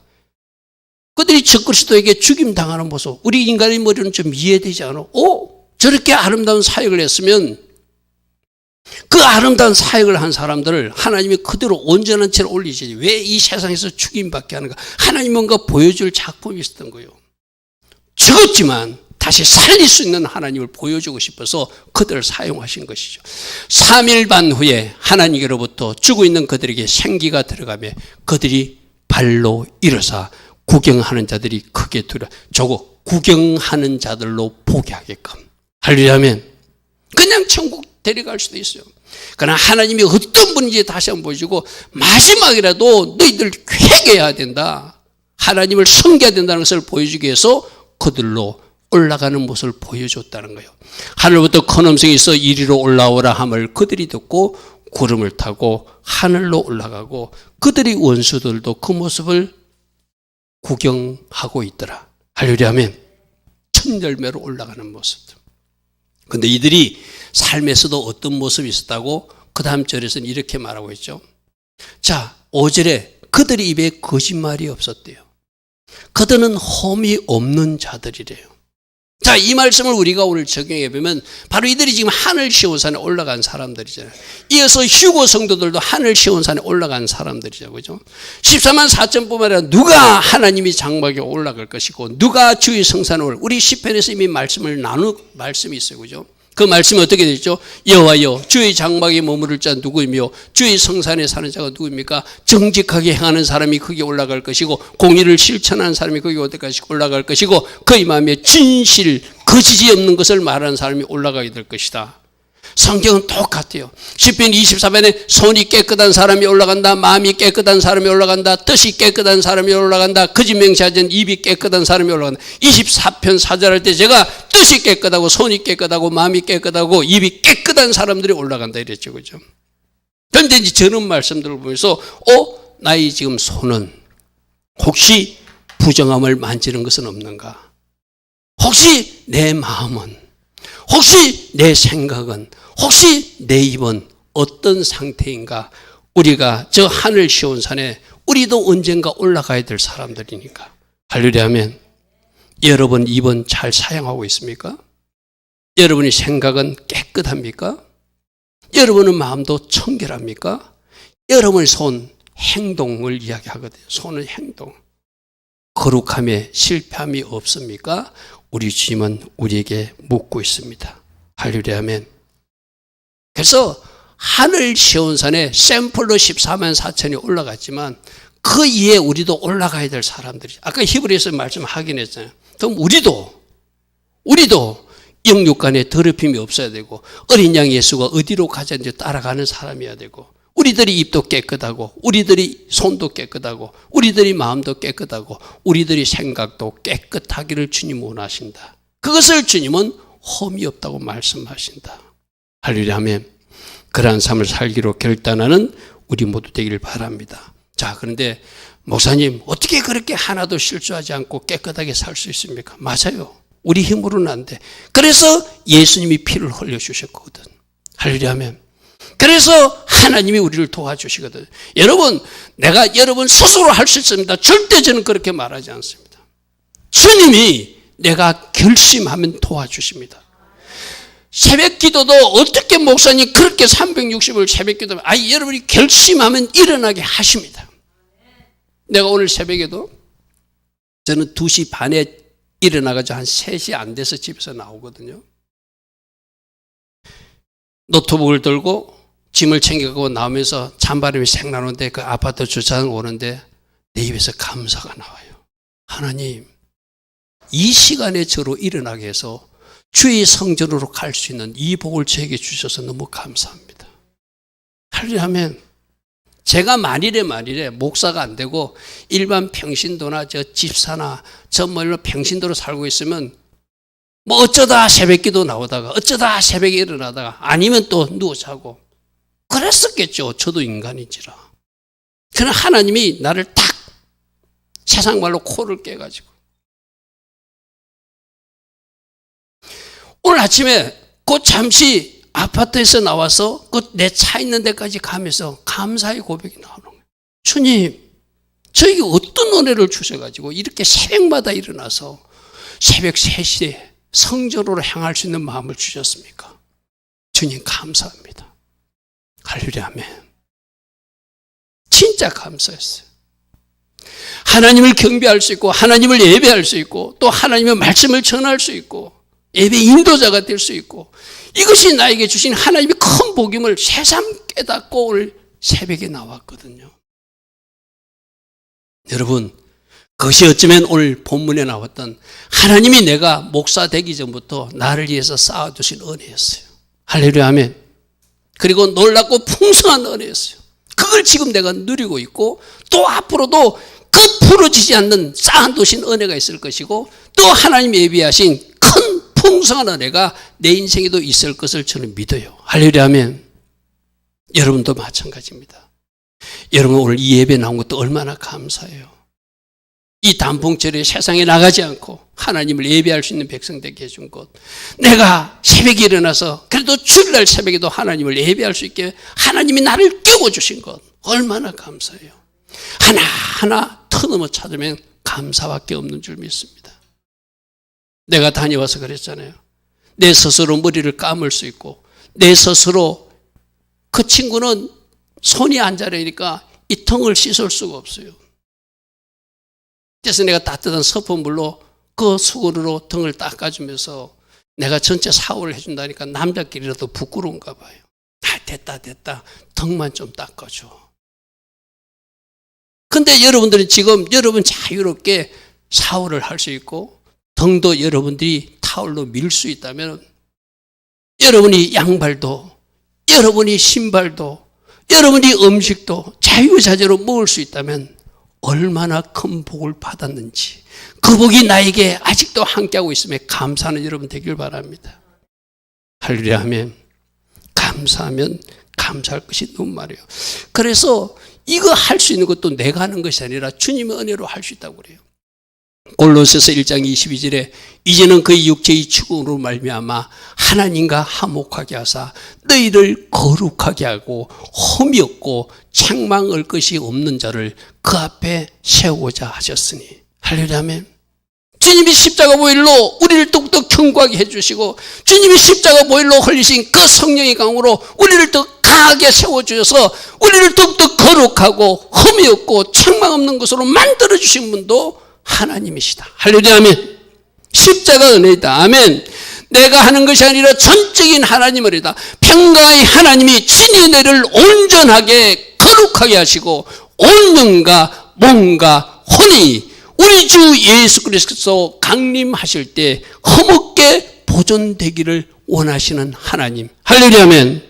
그들이 적그리스도에게 죽임당하는 모습, 우리 인간의 머리는 좀 이해되지 않아? 저렇게 아름다운 사역을 했으면 그 아름다운 사역을 한 사람들을 하나님이 그대로 온전한 채로 올리시지 왜 이 세상에서 죽임받게 하는가? 하나님 뭔가 보여줄 작품이 있었던 거예요. 죽었지만 다시 살릴 수 있는 하나님을 보여주고 싶어서 그들을 사용하신 것이죠. 3일 반 후에 하나님께로부터 죽어 있는 그들에게 생기가 들어가며 그들이 발로 일어서 구경하는 자들이 크게 저거 구경하는 자들로 보게 하게끔 하려면 그냥 천국 데려갈 수도 있어요. 그러나 하나님이 어떤 분인지 다시 한번 보여주고 마지막이라도 너희들 회개해야 된다. 하나님을 섬겨야 된다는 것을 보여주기 위해서 그들로 올라가는 모습을 보여줬다는 거예요. 하늘부터 큰 음성이 있어 이리로 올라오라 함을 그들이 듣고 구름을 타고 하늘로 올라가고 그들의 원수들도 그 모습을 구경하고 있더라. 할렐루야 하면 첫 열매로 올라가는 모습들. 그런데 이들이 삶에서도 어떤 모습이 있었다고 그 다음 절에서는 이렇게 말하고 있죠. 자, 5절에 그들의 입에 거짓말이 없었대요. 그들은 험이 없는 자들이래요. 자, 이 말씀을 우리가 오늘 적용해 보면 바로 이들이 지금 하늘 시온산에 올라간 사람들이잖아요. 이어서 휴고 성도들도 하늘 시온산에 올라간 사람들이죠. 그죠? 14만 4천뿐만 아니라 누가 하나님이 장막에 올라갈 것이고 누가 주의 성산에 올, 우리 시편에서 이미 말씀을 나눈 말씀이 있어요. 그죠? 그 말씀이 어떻게 되죠? 여호와여 주의 장막에 머무를 자 누구이며 주의 성산에 사는 자가 누구입니까? 정직하게 행하는 사람이 거기에 올라갈 것이고 공의를 실천하는 사람이 거기에 올라갈 것이고 그의 마음에 진실 거짓이 없는 것을 말하는 사람이 올라가게 될 것이다. 성경은 똑같아요. 시편 24편에 손이 깨끗한 사람이 올라간다. 마음이 깨끗한 사람이 올라간다. 뜻이 깨끗한 사람이 올라간다. 거짓 맹세하지 않은 입이 깨끗한 사람이 올라간다. 24편 사절할 때 제가 뜻이 깨끗하고 손이 깨끗하고 마음이 깨끗하고 입이 깨끗한 사람들이 올라간다 이랬죠. 그죠? 그런데 이제 저런 말씀들을 보면서 나의 지금 손은 혹시 부정함을 만지는 것은 없는가? 혹시 내 마음은, 혹시 내 생각은, 혹시 내 입은 어떤 상태인가? 우리가 저 하늘 시온산에 우리도 언젠가 올라가야 될 사람들이니까. 할렐루야 하면 여러분 입은 잘 사용하고 있습니까? 여러분의 생각은 깨끗합니까? 여러분의 마음도 청결합니까? 여러분의 손, 행동을 이야기하거든요. 손은 행동. 거룩함에 실패함이 없습니까? 우리 주님은 우리에게 묻고 있습니다. 할렐루야 하면 그래서 하늘 시온산에 샘플로 14만 4천이 올라갔지만 그 이에 우리도 올라가야 될 사람들이 아까 히브리서 말씀 확인했잖아요. 그럼 우리도 영육간에 더럽힘이 없어야 되고 어린 양 예수가 어디로 가자는지 따라가는 사람이어야 되고 우리들이 입도 깨끗하고 우리들이 손도 깨끗하고 우리들이 마음도 깨끗하고 우리들이 생각도 깨끗하기를 주님 원하신다. 그것을 주님은 험이 없다고 말씀하신다. 할렐루야 하면 그러한 삶을 살기로 결단하는 우리 모두 되기를 바랍니다. 자, 그런데 목사님 어떻게 그렇게 하나도 실수하지 않고 깨끗하게 살 수 있습니까? 맞아요. 우리 힘으로는 안 돼. 그래서 예수님이 피를 흘려주셨거든. 할렐루야 하면 그래서 하나님이 우리를 도와주시거든. 여러분, 내가 여러분 스스로 할 수 있습니다. 절대 저는 그렇게 말하지 않습니다. 주님이 내가 결심하면 도와주십니다. 새벽 기도도 어떻게 목사님 그렇게 360을 새벽 기도하면 여러분이 결심하면 일어나게 하십니다. 내가 오늘 새벽에도 저는 2시 반에 일어나가지고 한 3시 안 돼서 집에서 나오거든요. 노트북을 들고 짐을 챙겨가고 나오면서 찬바람이 색 나는데 그 아파트 주차장 오는데 내 입에서 감사가 나와요. 하나님, 이 시간에 저로 일어나게 해서 주의 성전으로 갈 수 있는 이 복을 저에게 주셔서 너무 감사합니다. 하려면 제가 만일에 목사가 안 되고 일반 평신도나 저 집사나 저 평신도로 살고 있으면 어쩌다 새벽기도 나오다가 어쩌다 새벽에 일어나다가 아니면 또 누워 자고 그랬었겠죠. 저도 인간인지라. 그러나 하나님이 나를 딱 세상 말로 코를 깨가지고 오늘 아침에 그 잠시 아파트에서 나와서 그 내 차 있는 데까지 가면서 감사의 고백이 나오는 거예요. 주님, 저에게 어떤 은혜를 주셔가지고 이렇게 새벽마다 일어나서 새벽 3시에 성전으로 향할 수 있는 마음을 주셨습니까? 주님 감사합니다. 할렐루야 아멘. 진짜 감사했어요. 하나님을 경배할 수 있고 하나님을 예배할 수 있고 또 하나님의 말씀을 전할 수 있고 예배 인도자가 될 수 있고 이것이 나에게 주신 하나님의 큰 복임을 새삼 깨닫고 오늘 새벽에 나왔거든요. 여러분, 그것이 어쩌면 오늘 본문에 나왔던 하나님이 내가 목사 되기 전부터 나를 위해서 쌓아두신 은혜였어요. 할렐루야 아멘. 그리고 놀랍고 풍성한 은혜였어요. 그걸 지금 내가 누리고 있고 또 앞으로도 그 풀어지지 않는 쌓아두신 은혜가 있을 것이고 또 하나님이 예비하신 큰 풍성한 은혜가 내 인생에도 있을 것을 저는 믿어요. 할렐루야 아멘. 여러분도 마찬가지입니다. 여러분 오늘 이 예배 나온 것도 얼마나 감사해요. 이 단풍철에 세상에 나가지 않고 하나님을 예배할 수 있는 백성 되게 해준 것, 내가 새벽에 일어나서 그래도 주일날 새벽에도 하나님을 예배할 수 있게 하나님이 나를 깨워주신 것 얼마나 감사해요. 하나하나 터넘어 찾으면 감사밖에 없는 줄 믿습니다. 내가 다녀와서 그랬잖아요. 내 스스로 머리를 감을 수 있고 내 스스로 그 친구는 손이 안 자라니까 이 턱을 씻을 수가 없어요. 그래서 내가 따뜻한 서퍼물로 그 수건으로 등을 닦아주면서 내가 전체 샤워를 해준다니까 남자끼리라도 부끄러운가 봐요. 됐다 등만 좀 닦아줘. 근데 여러분들은 지금 여러분 자유롭게 샤워를 할 수 있고 등도 여러분들이 타올로 밀 수 있다면 여러분이 양발도 여러분이 신발도 여러분이 음식도 자유자재로 먹을 수 있다면 얼마나 큰 복을 받았는지 그 복이 나에게 아직도 함께하고 있음에 감사하는 여러분 되길 바랍니다. 할렐루야 아멘. 감사하면 감사할 것이 너무 많아요. 그래서 이거 할 수 있는 것도 내가 하는 것이 아니라 주님의 은혜로 할 수 있다고 그래요. 골로새서 1장 22절에 이제는 그의 육체의 축으로 말미암아 하나님과 화목하게 하사 너희를 거룩하게 하고 험이 없고 책망할 것이 없는 자를 그 앞에 세우고자 하셨으니 할렐루야 아멘. 주님이 십자가 보혈로 우리를 더욱더 견고하게 해주시고 주님이 십자가 보혈로 흘리신 그 성령의 강으로 우리를 더 강하게 세워주셔서 우리를 더욱더 거룩하고 험이 없고 책망 없는 것으로 만들어주신 분도 하나님이시다. 할렐루야 아멘. 십자가 은혜이다. 아멘. 내가 하는 것이 아니라 전적인 하나님 은혜다. 평강의 하나님이 친히 너를 온전하게 거룩하게 하시고 온 영과 몸과 혼이 우리 주 예수 그리스도 강림하실 때 흠없게 보존되기를 원하시는 하나님. 할렐루야 아멘.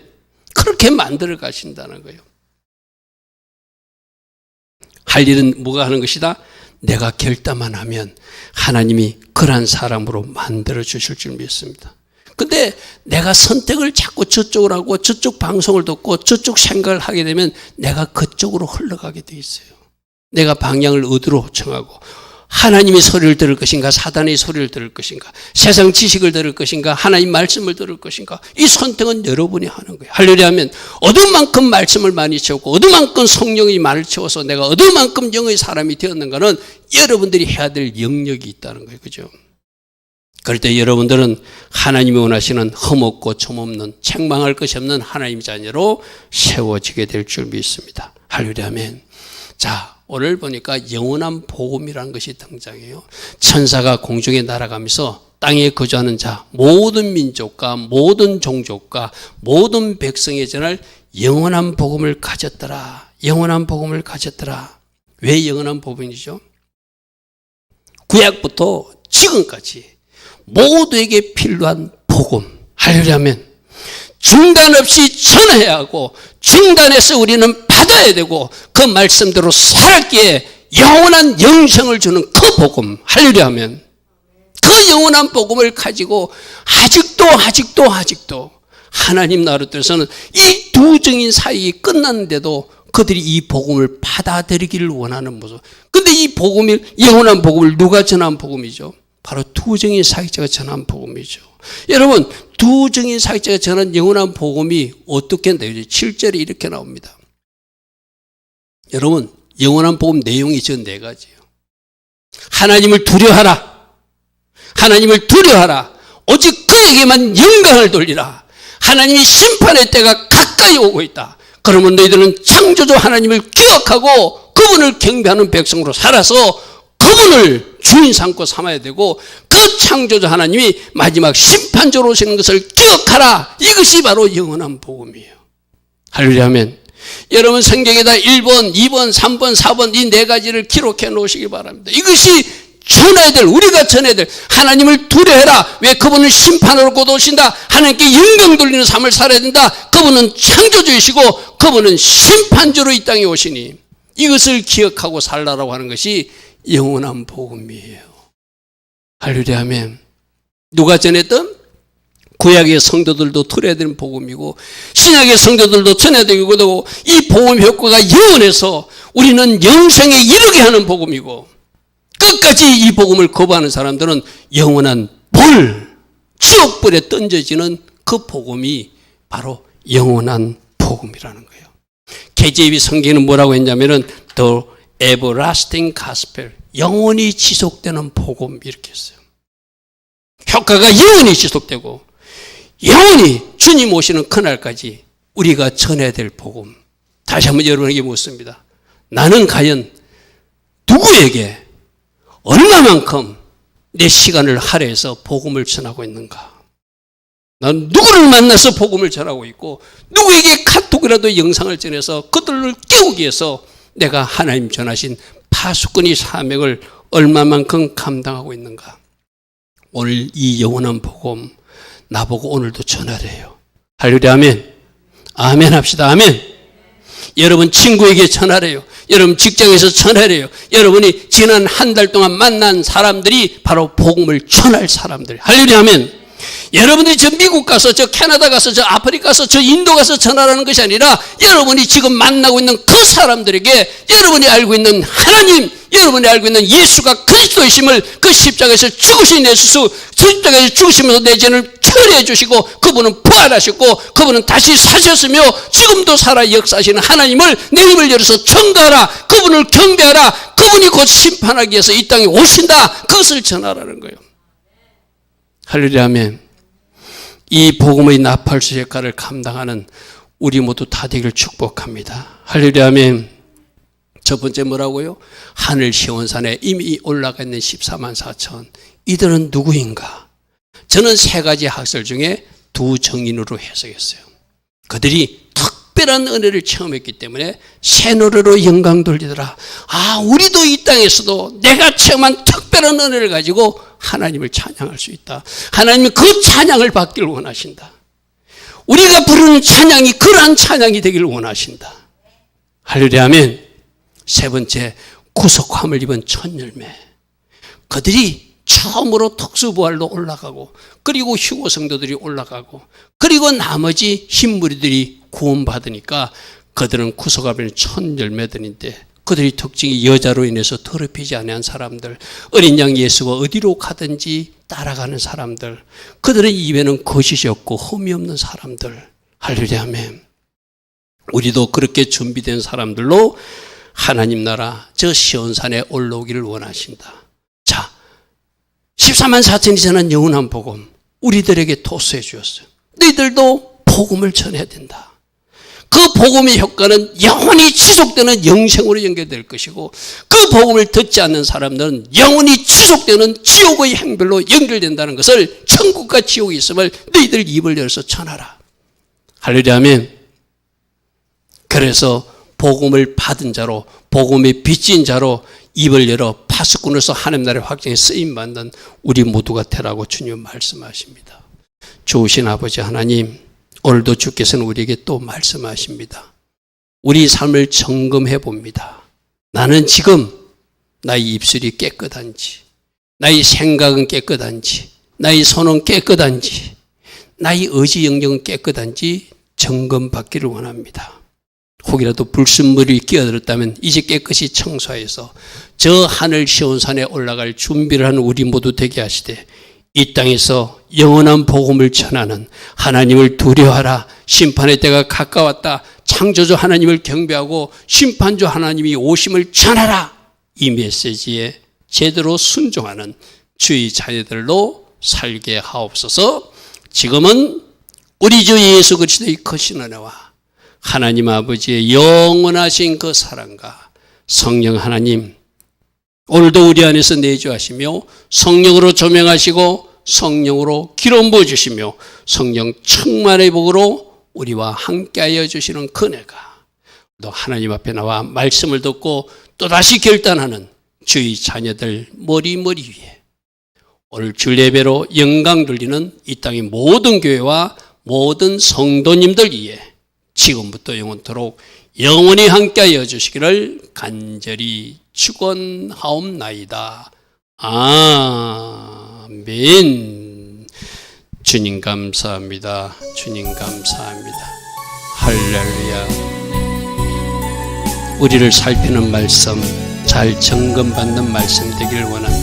그렇게 만들어 가신다는 거예요. 할 일은 뭐가 하는 것이다? 내가 결단만 하면 하나님이 그러한 사람으로 만들어 주실 줄 믿습니다. 근데 내가 선택을 자꾸 저쪽으로 하고 저쪽 방송을 듣고 저쪽 생각을 하게 되면 내가 그쪽으로 흘러가게 돼 있어요. 내가 방향을 어디로 정하고 하나님의 소리를 들을 것인가 사단의 소리를 들을 것인가 세상 지식을 들을 것인가 하나님 말씀을 들을 것인가 이 선택은 여러분이 하는 거예요. 할렐루야 하면 어느 만큼 말씀을 많이 채웠고 어느 만큼 성령의 말을 채워서 내가 어느 만큼 영의 사람이 되었는가는 여러분들이 해야 될 영역이 있다는 거예요. 그죠? 그럴 때 여러분들은 하나님이 원하시는 흠없고 점없는 책망할 것이 없는 하나님의 자녀로 세워지게 될 줄 믿습니다. 할렐루야 아멘. 자, 오늘 보니까 영원한 복음이라는 것이 등장해요. 천사가 공중에 날아가면서 땅에 거주하는 자 모든 민족과 모든 종족과 모든 백성에 전할 영원한 복음을 가졌더라. 영원한 복음을 가졌더라. 왜 영원한 복음이죠? 구약부터 지금까지 모두에게 필요한 복음. 할렐루야 아멘. 중단 없이 전해야 하고 중단해서 우리는 받아야 되고 그 말씀대로 살았기에 영원한 영생을 주는 그 복음. 할렐루야 하면 그 영원한 복음을 가지고 아직도 하나님 나라에서는 이 두 증인 사이가 끝났는데도 그들이 이 복음을 받아들이기를 원하는 모습. 근데 이 복음이 영원한 복음을 누가 전한 복음이죠? 바로 두 증인 사역자가 전한 복음이죠. 여러분, 두 증인 사역자가 전한 영원한 복음이 어떻게 한다? 7절에 이렇게 나옵니다. 여러분, 영원한 복음 내용이 저 네 가지예요. 하나님을 두려워하라. 하나님을 두려워하라. 오직 그에게만 영광을 돌리라. 하나님이 심판의 때가 가까이 오고 있다. 그러면 너희들은 창조주 하나님을 기억하고 그분을 경배하는 백성으로 살아서 그분을 주인 삼고 삼아야 되고, 그 창조주 하나님이 마지막 심판주로 오시는 것을 기억하라. 이것이 바로 영원한 복음이에요. 할렐루야 아멘. 여러분, 성경에다 1번, 2번, 3번, 4번 이 네 가지를 기록해 놓으시기 바랍니다. 이것이 전해야 될, 우리가 전해야 될, 하나님을 두려워해라. 왜? 그분은 심판으로 곧 오신다. 하나님께 영광 돌리는 삶을 살아야 된다. 그분은 창조주이시고 그분은 심판주로 이 땅에 오시니 이것을 기억하고 살라라고 하는 것이 영원한 복음이에요. 할렐루야 아멘. 누가 전했던? 구약의 성도들도 들어야 되는 복음이고 신약의 성도들도 전해야 되고, 이 복음 효과가 영원해서 우리는 영생에 이르게 하는 복음이고, 끝까지 이 복음을 거부하는 사람들은 영원한 지옥불에 던져지는 그 복음이 바로 영원한 복음이라는 거예요. KJV 성경은 뭐라고 했냐면은 The Everlasting Gospel, 영원히 지속되는 복음, 이렇게 했어요. 효과가 영원히 지속되고 영원히 주님 오시는 그날까지 우리가 전해야 될 복음. 다시 한번 여러분에게 묻습니다. 나는 과연 누구에게 얼마만큼 내 시간을 할애해서 복음을 전하고 있는가? 난 누구를 만나서 복음을 전하고 있고, 누구에게 카톡이라도 영상을 전해서 그들을 깨우기 위해서 내가 하나님 전하신 파수꾼의 사명을 얼마만큼 감당하고 있는가? 오늘 이 영원한 복음 나보고 오늘도 전하래요. 할렐루야 아멘. 아멘 합시다. 아멘. 여러분 친구에게 전하래요. 여러분 직장에서 전하래요. 여러분이 지난 한 달 동안 만난 사람들이 바로 복음을 전할 사람들. 할렐루야 아멘. 여러분들이 저 미국 가서, 저 캐나다 가서, 저 아프리카 가서, 저 인도 가서 전하라는 것이 아니라 여러분이 지금 만나고 있는 그 사람들에게 여러분이 알고 있는 하나님, 여러분이 알고 있는 예수가 그리스도이심을, 그 십자가에서 죽으신 예수, 십자가에서 죽으시면서 내 죄를 처리해 주시고 그분은 부활하셨고 그분은 다시 사셨으며 지금도 살아 역사하시는 하나님을 내 입을 열어서 청가하라. 그분을 경배하라. 그분이 곧 심판하기 위해서 이 땅에 오신다. 그것을 전하라는 거예요. 할렐루야 아멘. 이 복음의 나팔수 역할을 감당하는 우리 모두 다 되기를 축복합니다. 할렐루야 아멘. 첫 번째 뭐라고요? 하늘 시온산에 이미 올라가 있는 14만 4천. 이들은 누구인가? 저는 세 가지 학설 중에 두 정인으로 해석했어요. 그들이 특별한 은혜를 체험했기 때문에 새 노래로 영광 돌리더라. 아, 우리도 이 땅에서도 내가 체험한 특별한 은혜를 가지고 하나님을 찬양할 수 있다. 하나님은 그 찬양을 받기를 원하신다. 우리가 부르는 찬양이 그러한 찬양이 되기를 원하신다. 할렐루야 아멘. 세 번째, 구속함을 입은 첫 열매. 그들이 처음으로 특수부활로 올라가고, 그리고 휴고 성도들이 올라가고, 그리고 나머지 흰무리들이 구원받으니까 그들은 구속함을 입은 첫 열매들인데, 그들의 특징이 여자로 인해서 더럽히지 아니한 사람들, 어린 양 예수가 어디로 가든지 따라가는 사람들, 그들의 입에는 거짓이 없고 흠이 없는 사람들. 할렐루야 아멘. 우리도 그렇게 준비된 사람들로 하나님 나라 저 시온산에 올라오기를 원하신다. 자, 14만 4천이 전한 영원한 복음 우리들에게 토스해 주었어요. 너희들도 복음을 전해야 된다. 그 복음의 효과는 영원히 지속되는 영생으로 연결될 것이고, 그 복음을 듣지 않는 사람들은 영원히 지속되는 지옥의 행별로 연결된다는 것을, 천국과 지옥이 있음을 너희들 입을 열어서 전하라. 할렐루야 아멘. 그래서 복음을 받은 자로, 복음에 빚진 자로 입을 열어 파수꾼으로서 하나님 나라의 확정에 쓰임받는 우리 모두가 되라고 주님 말씀하십니다. 좋으신 아버지 하나님, 오늘도 주께서는 우리에게 또 말씀하십니다. 우리 삶을 점검해 봅니다. 나는 지금 나의 입술이 깨끗한지, 나의 생각은 깨끗한지, 나의 손은 깨끗한지, 나의 의지 영역은 깨끗한지 점검받기를 원합니다. 혹이라도 불순물이 끼어들었다면 이제 깨끗이 청소해서 저 하늘 시온산에 올라갈 준비를 하는 우리 모두 되게 하시되, 이 땅에서 영원한 복음을 전하는 하나님을 두려워하라. 심판의 때가 가까웠다. 창조주 하나님을 경배하고 심판주 하나님이 오심을 전하라. 이 메시지에 제대로 순종하는 주의 자녀들로 살게 하옵소서. 지금은 우리 주 예수 그리스도의 크신 은혜와 하나님 아버지의 영원하신 그 사랑과 성령 하나님 오늘도 우리 안에서 내주하시며 성령으로 조명하시고 성령으로 기름 부어주시며 성령 충만의 복으로 우리와 함께하여 주시는 그네가 또 하나님 앞에 나와 말씀을 듣고 또다시 결단하는 주의 자녀들 머리 위에 오늘 주 예배로 영광 돌리는 이 땅의 모든 교회와 모든 성도님들 위에 지금부터 영원토록 영원히 함께하여 주시기를 간절히 축원하옵나이다. 아멘. 주님 감사합니다. 주님 감사합니다. 할렐루야. 우리를 살피는 말씀, 잘 점검받는 말씀 되기를 원합니다.